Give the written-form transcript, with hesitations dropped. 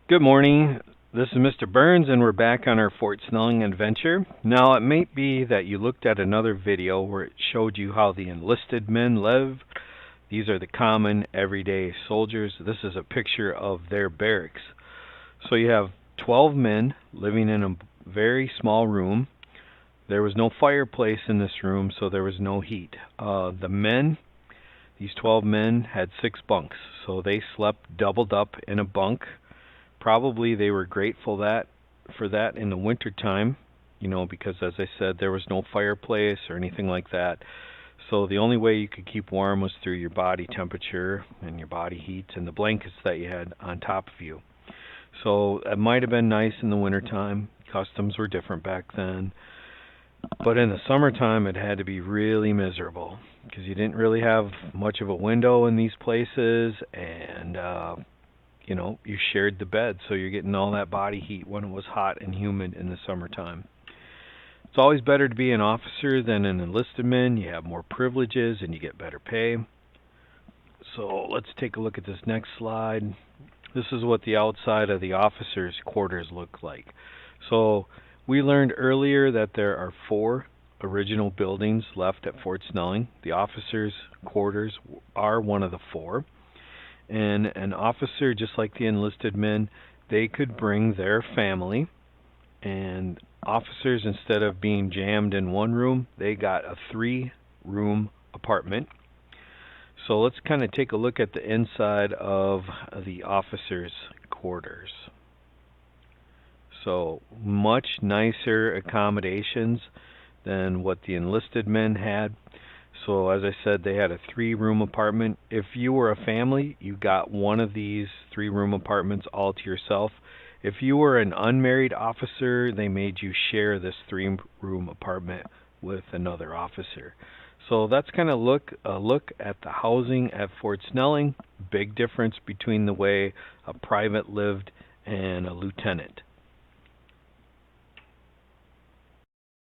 Good morning. This is Mr. Burns, and we're back on our Fort Snelling adventure. Now, it may be that you looked at another video where it showed you how the enlisted men live. These are the common, everyday soldiers. This is a picture of their barracks. So you have 12 men living in a very small room. There was no fireplace in this room, so there was no heat. These 12 men had 6 bunks, so they slept doubled up in a bunk. Probably they were grateful for that in the winter time, because as I said, there was no fireplace or anything like that. So the only way you could keep warm was through your body temperature and your body heat and the blankets that you had on top of you. So it might have been nice in the winter time. Customs were different back then. But in the summertime, it had to be really miserable because you didn't really have much of a window in these places, and you shared the bed, so you're getting all that body heat when it was hot and humid in the summertime. It's always better to be an officer than an enlisted man. You have more privileges and you get better pay. So let's take a look at this next slide. This is what the outside of the officers' quarters look like. So we learned earlier that there are 4 original buildings left at Fort Snelling. The officers' quarters are one of the 4. And an officer, just like the enlisted men, they could bring their family. And officers, instead of being jammed in one room, they got a 3-room apartment. So let's kind of take a look at the inside of the officers' quarters. So much nicer accommodations than what the enlisted men had. So as I said, they had a 3-room apartment. If you were a family, you got one of these 3-room apartments all to yourself. If you were an unmarried officer, they made you share this 3-room apartment with another officer. So that's kind of a look at the housing at Fort Snelling. Big difference between the way a private lived and a lieutenant.